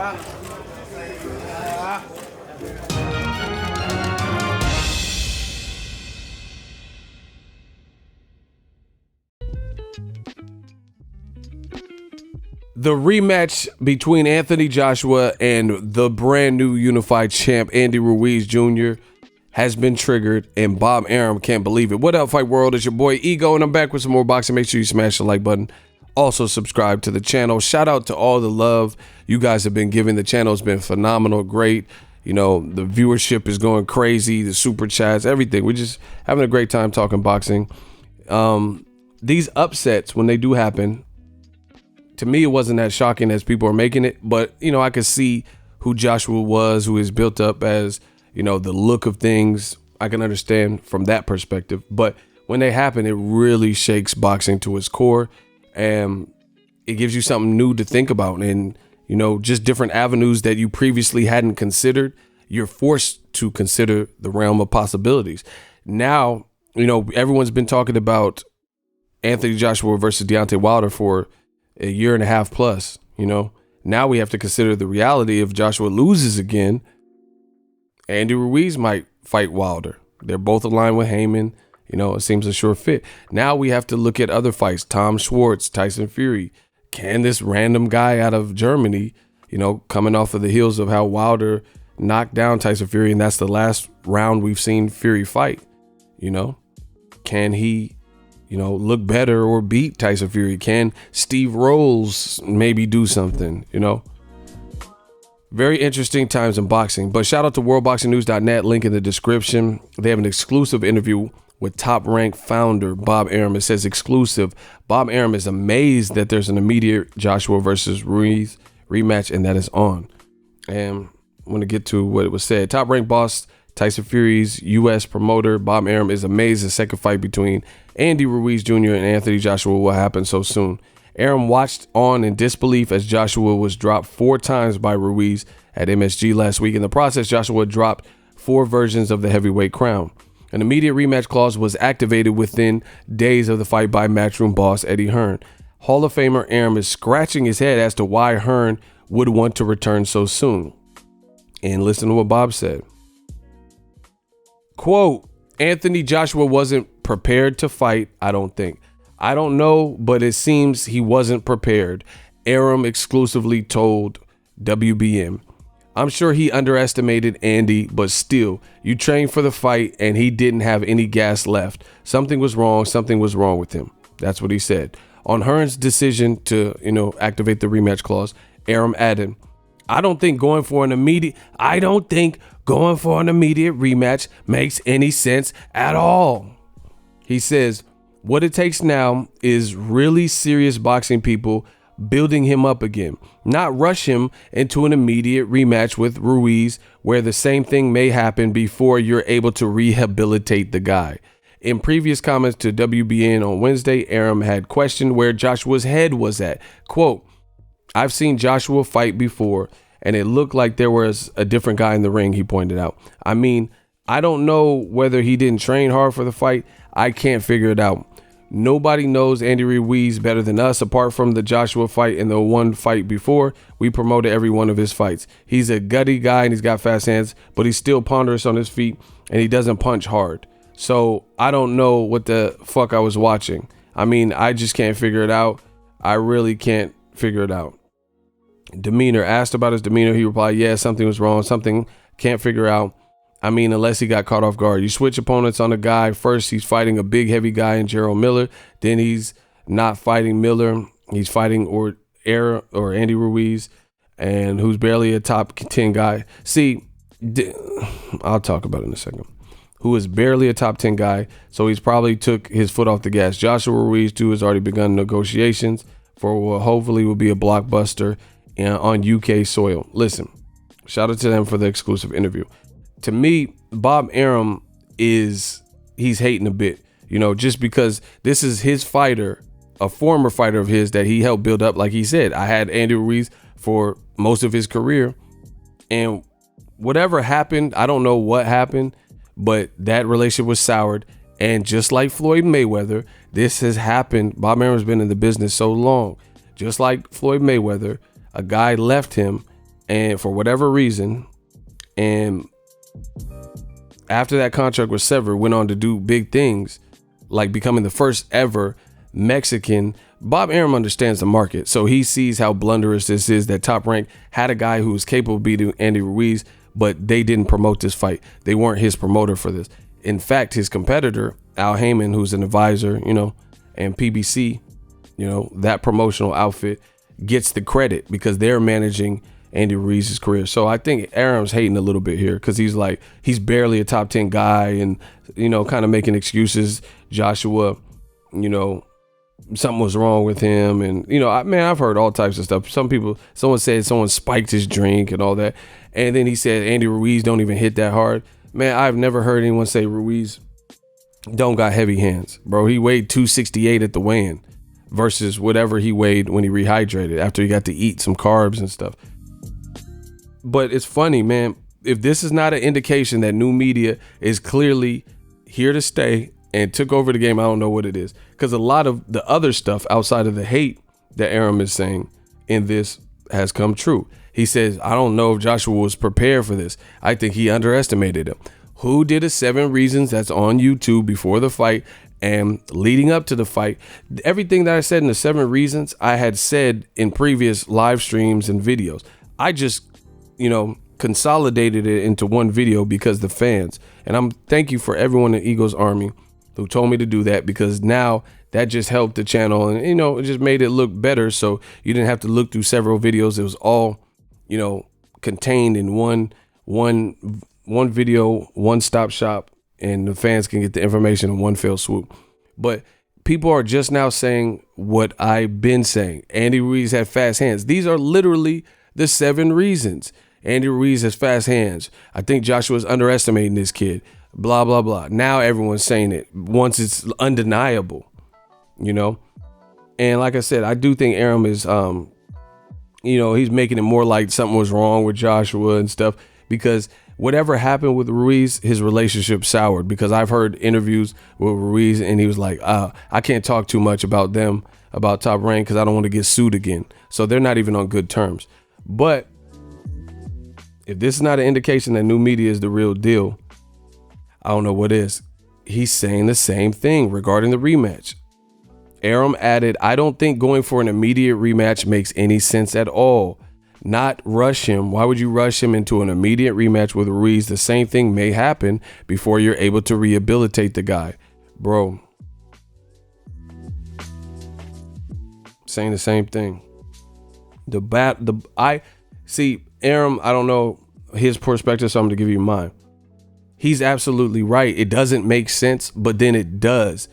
The rematch between Anthony Joshua and the brand new unified champ Andy Ruiz Jr. has been triggered, and Bob Arum can't believe it. What up, Fight World? It's your boy Ego, and I'm back with some more boxing. Make sure you smash the like button. Also subscribe to the channel. Shout out to all the love you guys have been giving. The channel has been phenomenal, great. You know, the viewership is going crazy, the super chats, everything. We're just having a great time talking boxing. These upsets, when they do happen, to me, it wasn't as shocking as people are making it. But, you know, I could see who Joshua was, who is built up as, you know, the look of things. I can understand from that perspective. But when they happen, it really shakes boxing to its core. And it gives you something new to think about. And, you know, just different avenues that you previously hadn't considered. You're forced to consider the realm of possibilities. Now, you know, everyone's been talking about Anthony Joshua versus Deontay Wilder for a year and a half plus. You know, now we have to consider the reality. If Joshua loses again, Andy Ruiz might fight Wilder. They're both aligned with Heyman. You know, it seems a sure fit. Now we have to look at other fights. Tom Schwartz, Tyson Fury. Can this random guy out of Germany, you know, coming off of the heels of how Wilder knocked down Tyson Fury, and that's the last round we've seen Fury fight, you know, can he, you know, look better or beat Tyson Fury? Can Steve Rolls maybe do something, you know? Very interesting times in boxing. But shout out to worldboxingnews.net, link in the description. They have an exclusive interview with Top Rank founder Bob Arum. It says exclusive. Bob Arum is amazed that there's an immediate Joshua versus Ruiz rematch, and that is on. And I want to get to what it was said. Top Rank boss Tyson Fury's U.S. promoter Bob Arum is amazed the second fight between Andy Ruiz Jr. and Anthony Joshua will happen so soon. Arum watched on in disbelief as Joshua was dropped 4 times by Ruiz at MSG last week. In the process, Joshua dropped 4 versions of the heavyweight crown. An immediate rematch clause was activated within days of the fight by Matchroom boss Eddie Hearn. Hall of Famer Arum is scratching his head as to why Hearn would want to return so soon. And listen to what Bob said. Quote, Anthony Joshua wasn't prepared to fight, I don't think. I don't know, but it seems he wasn't prepared. Arum exclusively told WBM. I'm sure he underestimated Andy, but still, you trained for the fight and he didn't have any gas left. Something was wrong. Something was wrong with him. That's what he said. On Hearn's decision to, you know, activate the rematch clause, Arum added, I don't think going for an immediate rematch makes any sense at all. He says, what it takes now is really serious boxing people building him up again, not rush him into an immediate rematch with Ruiz where the same thing may happen before you're able to rehabilitate the guy. In previous comments to WBN on Wednesday, Arum had questioned where Joshua's head was at. Quote, I've seen Joshua fight before and it looked like there was a different guy in the ring, he pointed out. I mean, I don't know whether he didn't train hard for the fight. I can't figure it out. Nobody knows Andy Ruiz better than us, apart from the Joshua fight and the one fight before. We promoted every one of his fights. He's a gutty guy and he's got fast hands, but he's still ponderous on his feet and he doesn't punch hard. So I don't know what the fuck I was watching. I mean, I just can't figure it out. I really can't figure it out. Demeanor, asked about his demeanor, he replied, yeah, something was wrong. Something can't figure out. I mean, unless he got caught off guard. You switch opponents on a guy. First, he's fighting a big, heavy guy in Gerald Miller. Then he's not fighting Miller. He's fighting or Andy Ruiz, and who's barely a top 10 guy. See, I'll talk about it in a second. Who is barely a top 10 guy, so he's probably took his foot off the gas. Joshua Ruiz, too, has already begun negotiations for what hopefully will be a blockbuster on UK soil. Listen, shout out to them for the exclusive interview. To me, Bob Arum he's hating a bit, you know, just because this is his fighter, a former fighter of his that he helped build up. Like he said, I had Andy Ruiz for most of his career, and whatever happened, I don't know what happened, but that relationship was soured. And just like Floyd Mayweather, this has happened. Bob Arum's been in the business so long. Just like Floyd Mayweather, a guy left him and for whatever reason, and after that contract was severed, went on to do big things, like becoming the first ever Mexican. Bob Arum understands the market, so he sees how blunderous this is, that Top Rank had a guy who was capable of beating Andy Ruiz, but they didn't promote this fight. They weren't his promoter for this. In fact, his competitor, Al Heyman, who's an advisor, and PBC, that promotional outfit, gets the credit because they're managing Andy Ruiz's career. So I think Arum's hating a little bit here because he's like, he's barely a top 10 guy and, kind of making excuses. Joshua, something was wrong with him. And, I've heard all types of stuff. Someone said someone spiked his drink and all that. And then he said Andy Ruiz don't even hit that hard. Man, I've never heard anyone say Ruiz don't got heavy hands, bro. He weighed 268 at the weigh-in versus whatever he weighed when he rehydrated after he got to eat some carbs and stuff. But it's funny, man. If this is not an indication that new media is clearly here to stay and took over the game, I don't know what it is. Because a lot of the other stuff outside of the hate that Arum is saying in this has come true. He says, I don't know if Joshua was prepared for this. I think he underestimated him. Who did a 7 reasons that's on YouTube before the fight and leading up to the fight? Everything that I said in the 7 reasons, I had said in previous live streams and videos. I just, consolidated it into one video because the fans, and I'm thank you for everyone in Eagles Army who told me to do that, because now that just helped the channel and, it just made it look better. So you didn't have to look through several videos. It was all, contained in one video, one-stop shop, and the fans can get the information in one fell swoop. But people are just now saying what I've been saying. Andy Ruiz had fast hands. These are literally the 7 reasons. Andy Ruiz has fast hands. I think Joshua's underestimating this kid. Blah, blah, blah. Now everyone's saying it once it's undeniable, And like I said, I do think Arum is, he's making it more like something was wrong with Joshua and stuff, because whatever happened with Ruiz, his relationship soured, because I've heard interviews with Ruiz and he was like, I can't talk too much about them, about Top Rank, because I don't want to get sued again. So they're not even on good terms. But if this is not an indication that new media is the real deal, I don't know what is. He's saying the same thing regarding the rematch. Arum added, I don't think going for an immediate rematch makes any sense at all. Not rush him. Why would you rush him into an immediate rematch with Ruiz? The same thing may happen before you're able to rehabilitate the guy. Bro. Saying the same thing. I see Arum, I don't know his perspective, so I'm going to give you mine. He's absolutely right. It doesn't make sense, but then it does.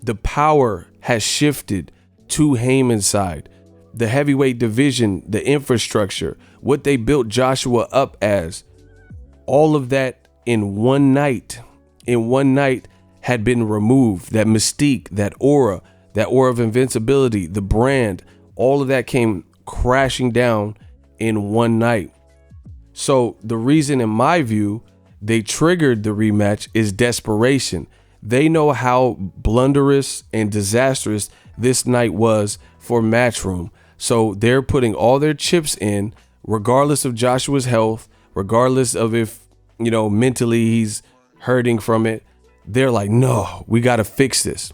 The power has shifted to Heyman's side. The heavyweight division, the infrastructure, what they built Joshua up as, all of that in one night had been removed. That mystique, that aura of invincibility, the brand, all of that came crashing down in one night. So the reason, in my view, they triggered the rematch is desperation. They know how blunderous and disastrous this night was for Matchroom. So they're putting all their chips in, regardless of Joshua's health, regardless of if, mentally he's hurting from it. They're like, no, we got to fix this.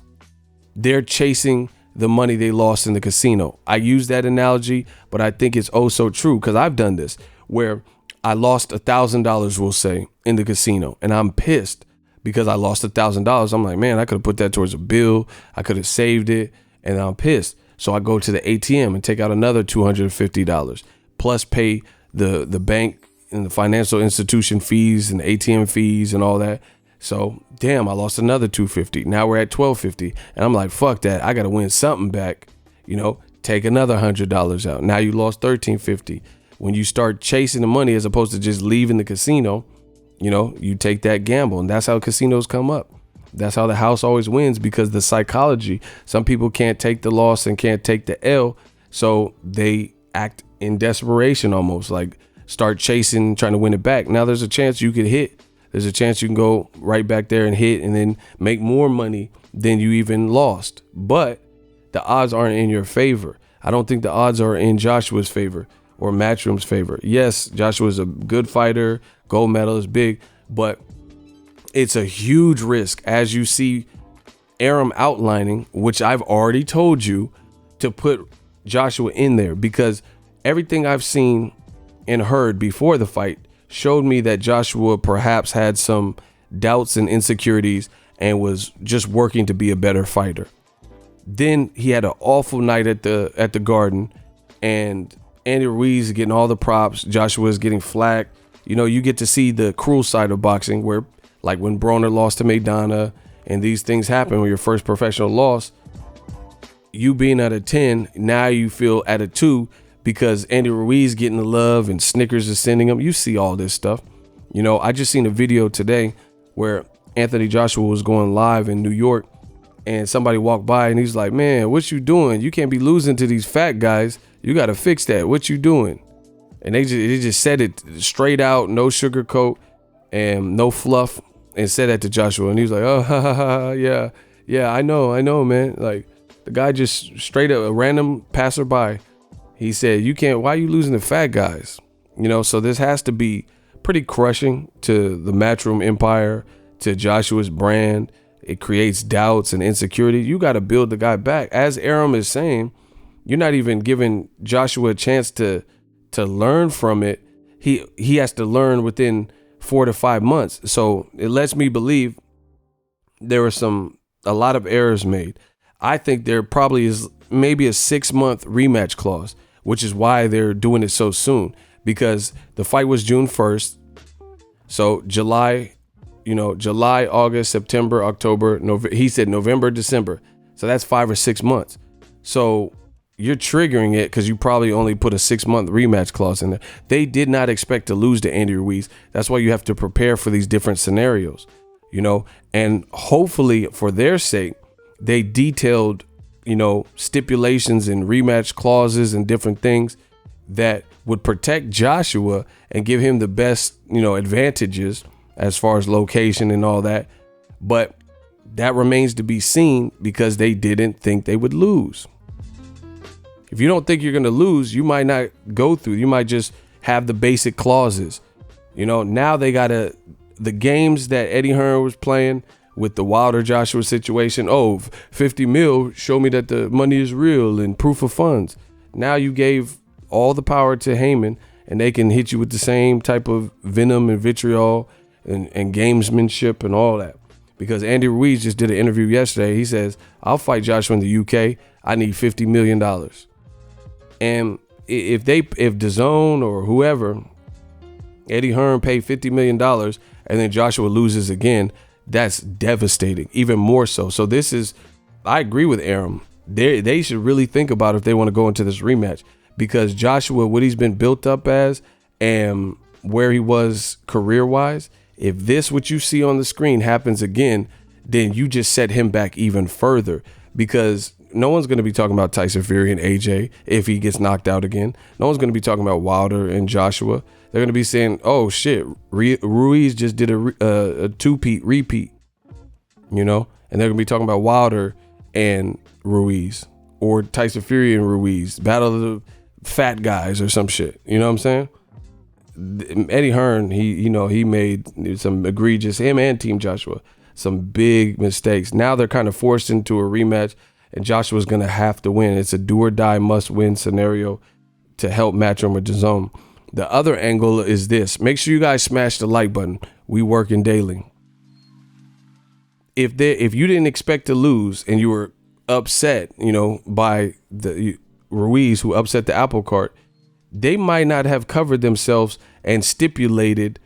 They're chasing the money they lost in the casino. I use that analogy, but I think it's oh so true, because I've done this where I lost $1,000, we'll say, in the casino, and I'm pissed because I lost $1,000. I'm like, man, I could have put that towards a bill. I could have saved it, and I'm pissed. So I go to the ATM and take out another $250, plus pay the bank and the financial institution fees and ATM fees and all that. So damn, I lost another $250. Now we're at $1,250, and I'm like, fuck that. I got to win something back. Take another $100 out. Now you lost $1,350. When you start chasing the money as opposed to just leaving the casino, you take that gamble, and that's how casinos come up. That's how the house always wins, because the psychology, some people can't take the loss and can't take the L. So they act in desperation, almost like start chasing, trying to win it back. Now there's a chance you could hit. There's a chance you can go right back there and hit and then make more money than you even lost. But the odds aren't in your favor. I don't think the odds are in Joshua's favor. or Matchroom's favor. Yes, Joshua's a good fighter, gold medalist, big, but it's a huge risk, as you see ARUM outlining, which I've already told you, to put Joshua in there, because everything I've seen and heard before the fight showed me that Joshua perhaps had some doubts and insecurities and was just working to be a better fighter. Then he had an awful night at the Garden, and Andy Ruiz is getting all the props. Joshua is getting flack. You know, you get to see the cruel side of boxing, where like when Broner lost to Maidana and these things happen with your first professional loss, you being at a 10, now you feel at a 2 because Andy Ruiz getting the love and Snickers is sending him. You see all this stuff. You know, I just seen a video today where Anthony Joshua was going live in New York, and somebody walked by and he's like, man, what you doing? You can't be losing to these fat guys. You got to fix that. What you doing? And they just said it straight out, no sugarcoat and no fluff, and said that to Joshua. And he was like, oh, ha, ha, ha, yeah, I know, man. Like, the guy just straight up, a random passerby, he said, why are you losing to fat guys? You know, so this has to be pretty crushing to the Matchroom empire, to Joshua's brand. It creates doubts and insecurity. You got to build the guy back. As ARUM is saying, you're not even giving Joshua a chance to learn from it. He has to learn within 4 to 5 months. So it lets me believe there were a lot of errors made. I think there probably is maybe a 6-month rematch clause, which is why they're doing it so soon, because the fight was June 1st. So July, August, September, October, November. He said November, December. So that's 5 or 6 months. So you're triggering it because you probably only put a 6-month rematch clause in there. They did not expect to lose to Andy Ruiz. That's why you have to prepare for these different scenarios, and hopefully for their sake, they detailed, stipulations and rematch clauses and different things that would protect Joshua and give him the best, advantages as far as location and all that. But that remains to be seen, because they didn't think they would lose. If you don't think you're going to lose, you might not go through. You might just have the basic clauses. Now they got the games that Eddie Hearn was playing with the Wilder Joshua situation. Oh, 50 mil, show me that the money is real and proof of funds. Now you gave all the power to Heyman, and they can hit you with the same type of venom and vitriol and gamesmanship and all that. Because Andy Ruiz just did an interview yesterday. He says, I'll fight Joshua in the UK. I need $50 million. And if DAZN or whoever, Eddie Hearn paid $50 million and then Joshua loses again, that's devastating, even more so. So I agree with ARUM. They should really think about if they want to go into this rematch, because Joshua, what he's been built up as and where he was career-wise, if what you see on the screen happens again, then you just set him back even further, because no one's going to be talking about Tyson Fury and AJ if he gets knocked out again. No one's going to be talking about Wilder and Joshua. They're going to be saying, oh, shit, Ruiz just did a two-peat repeat, and they're going to be talking about Wilder and Ruiz, or Tyson Fury and Ruiz, battle of the fat guys or some shit. You know what I'm saying? Eddie Hearn, he made some egregious, him and Team Joshua, some big mistakes. Now they're kind of forced into a rematch, and Joshua's going to have to win. It's a do or die must win scenario to help Matchroom or DAZN. The other angle is this. Make sure you guys smash the like button. We working daily. If you didn't expect to lose and you were upset, by the Ruiz who upset the apple cart, they might not have covered themselves and stipulated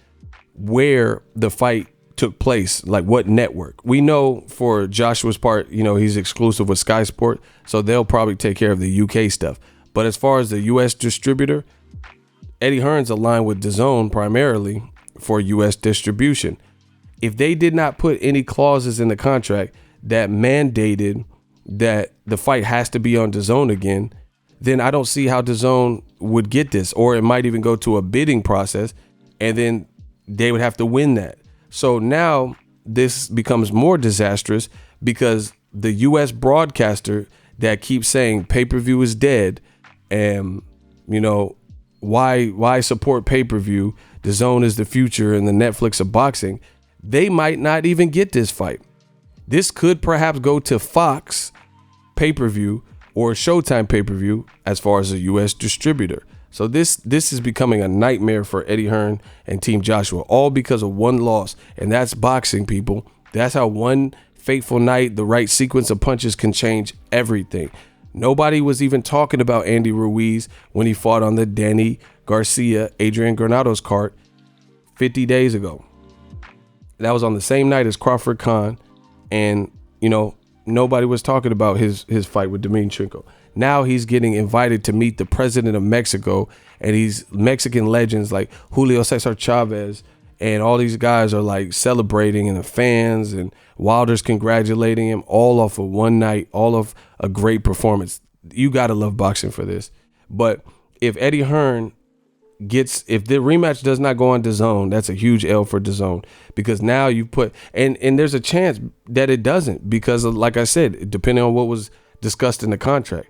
where the fight took place, like what network. We know for Joshua's part, he's exclusive with Sky Sport, so they'll probably take care of the UK stuff. But as far as the US distributor, Eddie Hearn's aligned with DAZN primarily for US distribution. If they did not put any clauses in the contract that mandated that the fight has to be on DAZN again, then I don't see how DAZN would get this, or it might even go to a bidding process, and then they would have to win that. So now this becomes more disastrous, because the US broadcaster that keeps saying pay-per-view is dead and, why support pay-per-view? DAZN is the future and the Netflix of boxing. They might not even get this fight. This could perhaps go to Fox pay-per-view or Showtime pay-per-view as far as a U.S. distributor. So this is becoming a nightmare for Eddie Hearn and Team Joshua, all because of one loss. And that's boxing, people. That's how one fateful night, the right sequence of punches can change everything. Nobody was even talking about Andy Ruiz when he fought on the Danny Garcia, Adrian Granado's card 50 days ago. That was on the same night as Crawford Khan. And, you know, nobody was talking about his fight with Dmitrichenko. Now he's getting invited to meet the president of Mexico, and these Mexican legends like Julio Cesar Chavez and all these guys are like celebrating, and the fans and Wilder's congratulating him, all off of one night, all of a great performance. You got to love boxing for this. But if Eddie Hearn if the rematch does not go on DAZN, that's a huge L for DAZN, because now you put, and there's a chance that it doesn't, because like I said, depending on what was discussed in the contract,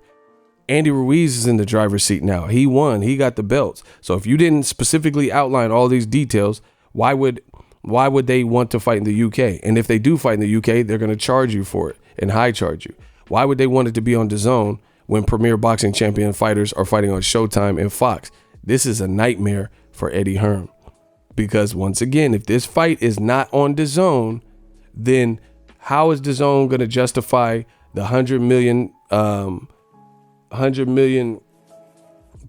Andy Ruiz is in the driver's seat now. He won, he got the belts. So if you didn't specifically outline all these details, why would they want to fight in the UK? And if they do fight in the UK, they're going to charge you for it and high charge you. Why would they want it to be on DAZN when premier boxing champion fighters are fighting on Showtime and Fox? This is a nightmare for Eddie Hearn, because once again, if this fight is not on DAZN, then how is DAZN going to justify the 100 million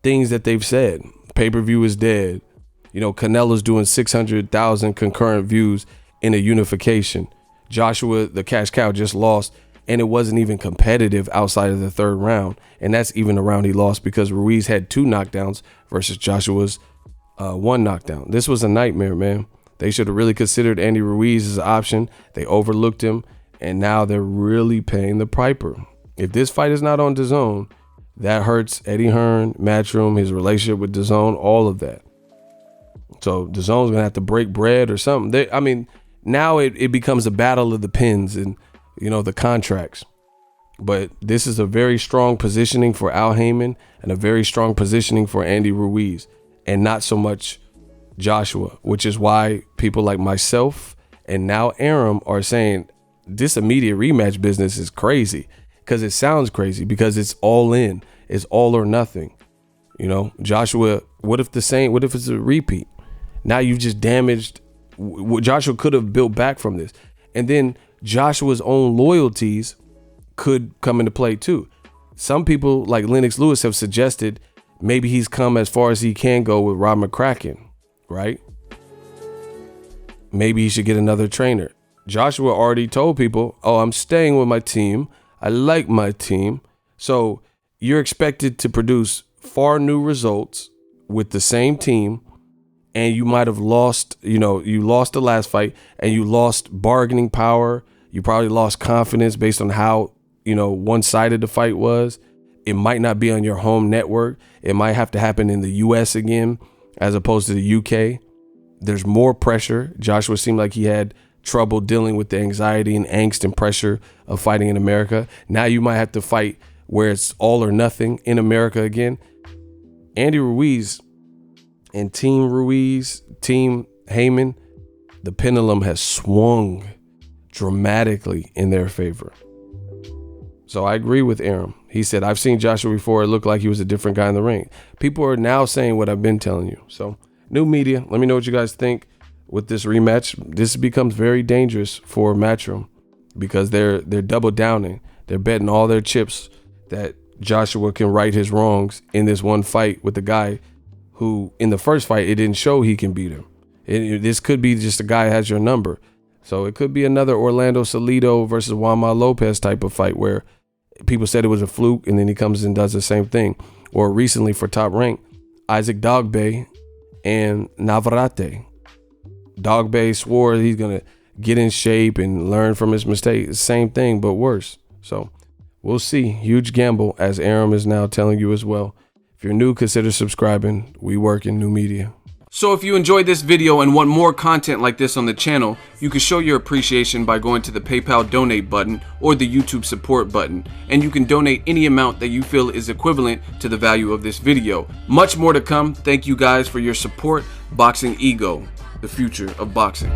things that they've said? Pay-per-view is dead. You know, Canelo's doing 600,000 concurrent views in a unification. Joshua, the cash cow, just lost, and it wasn't even competitive outside of the third round. And that's even the round he lost because Ruiz had 2 knockdowns versus Joshua's 1 knockdown. This was a nightmare, man. They should have really considered Andy Ruiz as an option. They overlooked him, and now they're really paying the piper. If this fight is not on DAZN, that hurts Eddie Hearn, Matchroom, his relationship with DAZN, all of that. So DAZN's going to have to break bread or something. Now it becomes a battle of the pins and, you know, the contracts. But this is a very strong positioning for Al Heyman and a very strong positioning for Andy Ruiz, and not so much Joshua, which is why people like myself and now ARUM are saying this immediate rematch business is crazy, because it sounds crazy because it's all in. It's all or nothing. You know, Joshua, what if it's a repeat? Now you've just damaged what Joshua could have built back from this. And then Joshua's own loyalties could come into play too. Some people like Lennox Lewis have suggested maybe he's come as far as he can go with Rob McCracken, right? Maybe he should get another trainer. Joshua already told people, oh, I'm staying with my team. I like my team. So you're expected to produce far new results with the same team. And you might have lost, you lost the last fight, and you lost bargaining power. You probably lost confidence based on how, one-sided the fight was. It might not be on your home network. It might have to happen in the US again, as opposed to the UK. There's more pressure. Joshua seemed like he had trouble dealing with the anxiety and angst and pressure of fighting in America. Now you might have to fight where it's all or nothing in America again. Andy Ruiz and Team Ruiz, Team Heyman, the pendulum has swung dramatically in their favor. So I agree with ARUM. He said, I've seen Joshua before. It looked like he was a different guy in the ring. People are now saying what I've been telling you. So new media, let me know what you guys think with this rematch. This becomes very dangerous for Matchroom because they're double downing. They're betting all their chips that Joshua can right his wrongs in this one fight with the guy who in the first fight, it didn't show he can beat him. This could be just a guy who has your number. So it could be another Orlando Salido versus Juanma Lopez type of fight where people said it was a fluke and then he comes and does the same thing. Or recently for Top Rank, Isaac Dogboe and Navarrete. Dogboe swore he's going to get in shape and learn from his mistakes. Same thing, but worse. So we'll see. Huge gamble, as ARUM is now telling you as well. If you're new, consider subscribing. We work in new media. So if you enjoyed this video and want more content like this on the channel, you can show your appreciation by going to the PayPal donate button or the YouTube support button, and you can donate any amount that you feel is equivalent to the value of this video. Much more to come. Thank you guys for your support. Boxing Ego, the future of boxing.